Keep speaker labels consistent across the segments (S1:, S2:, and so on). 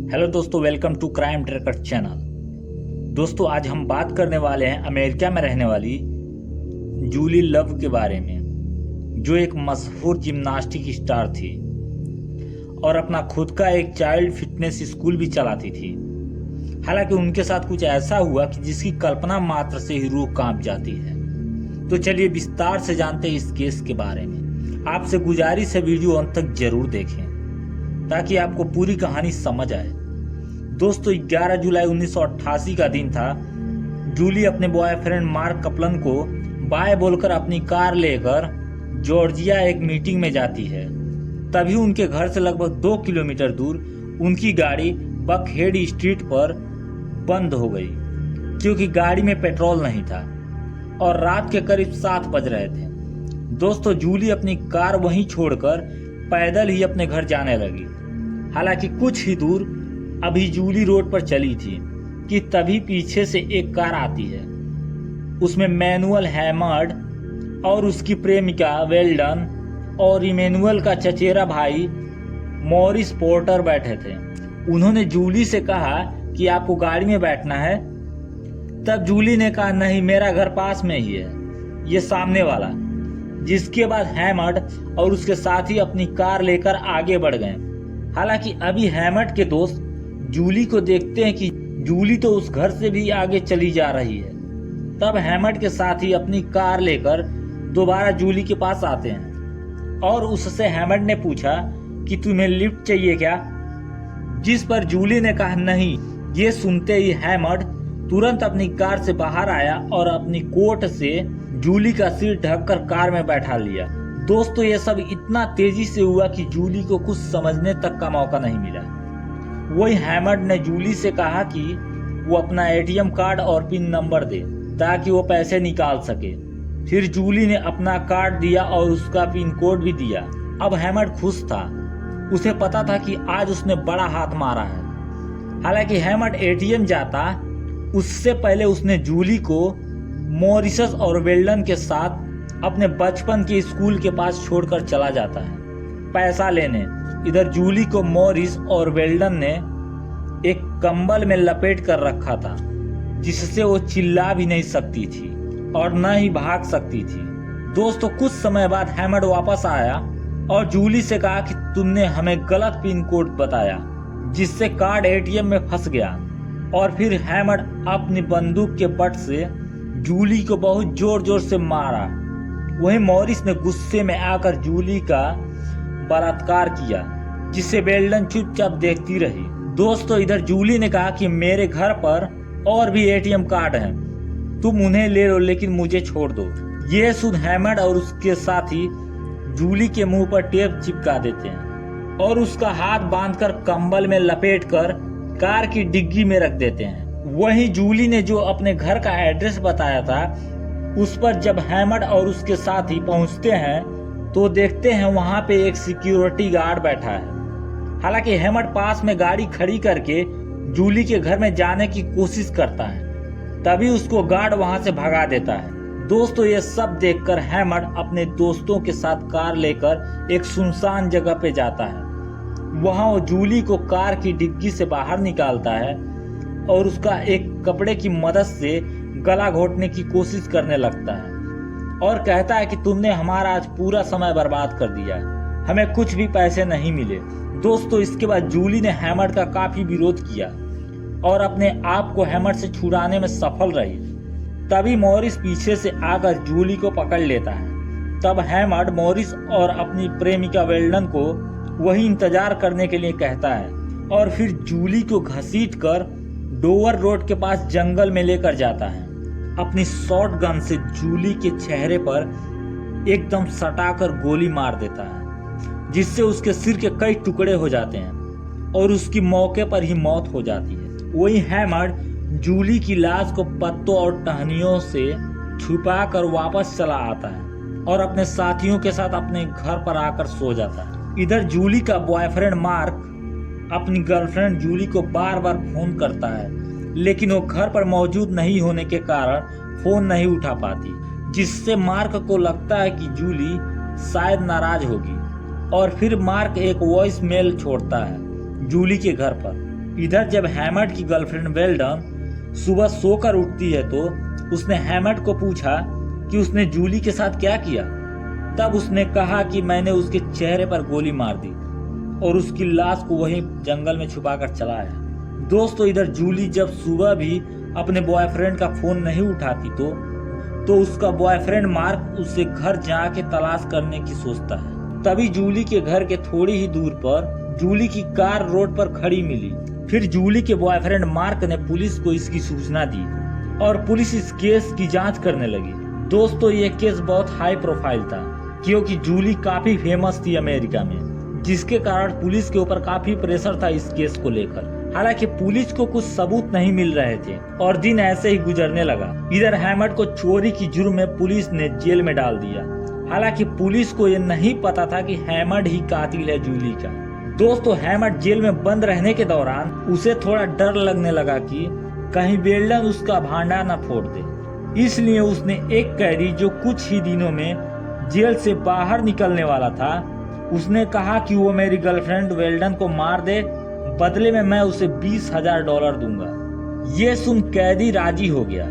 S1: Hello दोस्तों, welcome to crime tracker channel. दोस्तों, आज हम बात करने वाले हैं अमेरिका में रहने वाली जूली लव के बारे में, जो एक मशहूर जिम्नास्टिक स्टार थी और अपना खुद का एक चाइल्ड फिटनेस स्कूल भी चलाती थी। हालांकि उनके साथ कुछ ऐसा हुआ कि जिसकी कल्पना मात्र से ही रूह कांप जाती है। तो चलिए विस्तार से जानते हैं इस केस के बारे में। आपसे गुजारिश है वीडियो अंत तक जरूर देखें ताकि आपको पूरी कहानी समझ आए। दोस्तों, 11 जुलाई 1988 का दिन था। जूली अपने बॉयफ्रेंड मार्क कपलन को बाय बोलकर अपनी कार लेकर जॉर्जिया एक मीटिंग में जाती है। तभी उनके घर से लगभग 2 किलोमीटर दूर उनकी गाड़ी बकहेड स्ट्रीट पर बंद हो गई क्योंकि गाड़ी में पेट्रोल नहीं था और रात के करीब 7 बज रहे थे। दोस्तों, जूली अपनी कार वहीं छोड़कर पैदल ही अपने घर जाने लगी। हालांकि कुछ ही दूर अभी जूली रोड पर चली थी कि तभी पीछे से एक कार आती है। उसमें मैनुअल हैमर्ड और उसकी प्रेमिका वेल्डन और इमैनुअल का चचेरा भाई मॉरिस पोर्टर बैठे थे। उन्होंने जूली से कहा कि आपको गाड़ी में बैठना है। तब जूली ने कहा, नहीं, मेरा घर पास में ही है, ये सामने वाला। जिसके बाद हैमर्ड और उसके साथी अपनी कार लेकर आगे बढ़ गए। हालांकि अभी हैमर्ड के दोस्त जूली को देखते हैं कि जूली तो उस घर से भी आगे चली जा रही है। तब हैमर्ड के साथी अपनी कार लेकर दोबारा जूली के पास आते हैं और उससे हैमर्ड ने पूछा कि तुम्हें लिफ्ट चाहिए क्या, जिस पर जूली ने कहा नहीं। ये सुनते ही हैमर्ड तुरंत अपनी कार से बाहर आया और अपनी कोट से जूली का सिर ढककर कार में बैठा लिया। दोस्तों, ये सब इतना तेजी से हुआ कि जूली को कुछ समझने तक का मौका नहीं मिला। वही हैमर्ड ने जूली से कहा कि वो अपना एटीएम कार्ड और पिन नंबर दे ताकि वो पैसे निकाल सके। फिर जूली ने अपना कार्ड दिया और उसका पिन कोड भी दिया। अब हैमर्ड खुश था, उसे पता था कि आज उसने बड़ा हाथ मारा है। हालांकि हैमर्ड एटीएम जाता उससे पहले उसने जूली को मॉरिसस और वेल्डन के साथ अपने बचपन के स्कूल के पास छोड़कर चला जाता है पैसा लेने। इधर जूली को मॉरिस और वेल्डन ने एक कंबल में लपेट कर रखा था जिससे वो चिल्ला भी नहीं सकती थी और न ही भाग सकती थी। दोस्तों, कुछ समय बाद हैमर्ड वापस आया और जूली से कहा कि तुमने हमें गलत पिन कोड बताया जिससे कार्ड एटीएम में फंस गया। और फिर हैमर्ड अपनी बंदूक के बट से जूली को बहुत जोर जोर से मारा। वहीं मॉरिस ने गुस्से में आकर जूली का बलात्कार किया जिसे वेल्डन चुपचाप देखती रही। दोस्तों, इधर जूली ने कहा कि मेरे घर पर और भी एटीएम कार्ड हैं, तुम उन्हें ले लो लेकिन मुझे छोड़ दो। ये सुन हैमर्ड और उसके साथी जूली के मुंह पर टेप चिपका देते हैं और उसका हाथ बांधकर कंबल में लपेटकर कार की डिग्गी में रख देते हैं। वहीं जूली ने जो अपने घर का एड्रेस बताया था उस पर जब हैमर्ड और उसके साथी पहुंचते हैं तो देखते हैं वहां पे एक सिक्योरिटी गार्ड बैठा है। हालांकि हैमर्ड पास में गाड़ी खड़ी करके जूली के घर में जाने की कोशिश करता है, तभी उसको गार्ड वहां से भगा देता है। दोस्तों, ये सब देखकर हैमर्ड अपने दोस्तों के साथ कार लेकर एक सुनसान जगह पे जाता है। वहां वो जूली को कार की डिग्गी से बाहर निकालता है और उसका एक कपड़े की मदद से गला घोटने की कोशिश करने लगता है और कहता है कि तुमने हमारा आज पूरा समय बर्बाद कर दिया, हमें कुछ भी पैसे नहीं मिले। दोस्तों, इसके बाद जूली ने हैमर्ड का काफी विरोध किया और अपने आप को हैमर्ड से छुड़ाने में सफल रही। तभी मॉरिस पीछे से आकर जूली को पकड़ लेता है। तब हैमर्ड मॉरिस और अपनी प्रेमिका वेल्डन को वही इंतजार करने के लिए कहता है और फिर जूली को घसीटकर डोवर रोड के पास जंगल में लेकर जाता है। अपनी शॉर्ट गन से जूली के चेहरे पर एकदम सटाकर गोली मार देता है जिससे उसके सिर के कई टुकड़े हो जाते हैं और उसकी मौके पर ही मौत हो जाती है। वही हैमर्ड जूली की लाश को पत्तों और टहनियों से छुपाकर वापस चला आता है और अपने साथियों के साथ अपने घर पर आकर सो जाता है। इधर जूली का बॉयफ्रेंड मार्क अपनी गर्लफ्रेंड जूली को बार बार फोन करता है, लेकिन वो घर पर मौजूद नहीं होने के कारण फोन नहीं उठा पाती, जिससे मार्क को लगता है कि जूली शायद नाराज होगी। और फिर मार्क एक वॉइस मेल छोड़ता है जूली के घर पर इधर जब हैमंड की गर्लफ्रेंड वेल्डन सुबह सोकर उठती है तो उसने हैमंड को पूछा कि उसने जूली के साथ क्या किया। तब उसने कहा कि मैंने उसके चेहरे पर गोली मार दी और उसकी लाश को वहीं जंगल में छुपाकर चला आया। दोस्तों इधर जूली जब सुबह भी अपने बॉयफ्रेंड का फोन नहीं उठाती तो उसका बॉयफ्रेंड मार्क उससे घर जाके तलाश करने की सोचता है। तभी जूली के घर के थोड़ी ही दूर पर जूली की कार रोड पर खड़ी मिली। फिर जूली के बॉयफ्रेंड मार्क ने पुलिस को इसकी सूचना दी और पुलिस इस केस की जांच करने लगी। दोस्तों ये केस बहुत हाई प्रोफाइल था क्योंकि जूली काफी फेमस थी अमेरिका में, जिसके कारण पुलिस के ऊपर काफी प्रेशर था इस केस को लेकर। हालांकि पुलिस को कुछ सबूत नहीं मिल रहे थे और दिन ऐसे ही गुजरने लगा। इधर हैमंड को चोरी की जुर्म में पुलिस ने जेल में डाल दिया। हालांकि पुलिस को ये नहीं पता था कि हैमंड ही कातिल है जूली का। दोस्तों हैमंड जेल में बंद रहने के दौरान उसे थोड़ा डर लगने लगा कि कहीं वेल्डन उसका भांडा न फोड़ दे। इसलिए उसने एक कैदी जो कुछ ही दिनों में जेल से बाहर निकलने वाला था, उसने कहा कि वो मेरी गर्लफ्रेंड वेल्डन को मार दे, बदले में मैं उसे $20,000 दूंगा। ये सुन कैदी राजी हो गया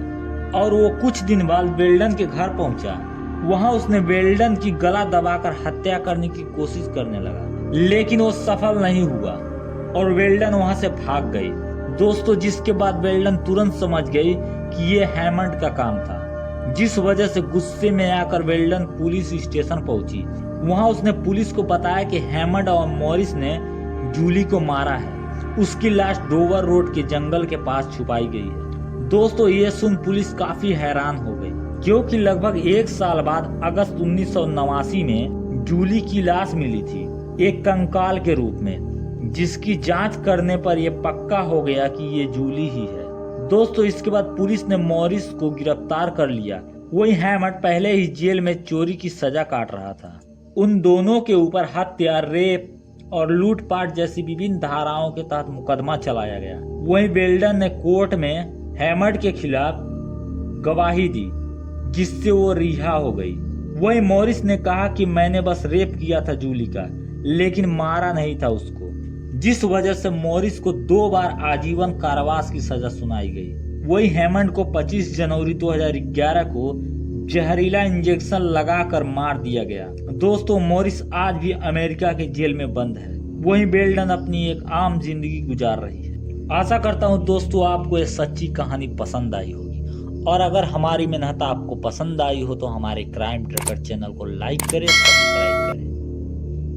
S1: और वो कुछ दिन बाद वेल्डन के घर पहुंचा। वहां उसने वेल्डन की गला दबाकर हत्या करने की कोशिश करने लगा, लेकिन वो सफल नहीं हुआ और वेल्डन वहां से भाग गई। दोस्तों जिसके बाद वेल्डन तुरंत समझ गई कि ये हैमंड का काम था, जिस वजह से गुस्से में आकर वेल्डन पुलिस स्टेशन पहुंची। वहां उसने पुलिस को बताया कि हैमंड और मॉरिस ने जूली को मारा है। उसकी लाश डोवर रोड के जंगल के पास छुपाई गई है। दोस्तों ये सुन पुलिस काफी हैरान हो गई क्योंकि लगभग 1 साल बाद अगस्त 1989 में जूली की लाश मिली थी एक कंकाल के रूप में, जिसकी जांच करने पर यह पक्का हो गया कि ये जूली ही है। दोस्तों इसके बाद पुलिस ने मॉरिस को गिरफ्तार कर लिया। वही हैमंड पहले ही जेल में चोरी की सजा काट रहा था। उन दोनों के ऊपर हत्या, रेप और लूटपाट जैसी विभिन्न धाराओं के तहत मुकदमा चलाया गया। वहीं वेल्डन ने कोर्ट में हैमंड के खिलाफ गवाही दी, जिससे वो रिहा हो गई। वहीं मॉरिस ने कहा कि मैंने बस रेप किया था जूली का, लेकिन मारा नहीं था उसको, जिस वजह से मॉरिस को 2 बार आजीवन कारावास की सजा सुनाई गई। वहीं हैमंड को 25 जनवरी 2011 को जहरीला इंजेक्शन लगाकर मार दिया गया। दोस्तों मॉरिस आज भी अमेरिका के जेल में बंद है। वहीं वेल्डन अपनी एक आम जिंदगी गुजार रही है। आशा करता हूँ दोस्तों आपको ये सच्ची कहानी पसंद आई होगी और अगर हमारी मेहनत आपको पसंद आई हो तो हमारे क्राइम ट्रैकर चैनल को लाइक करें।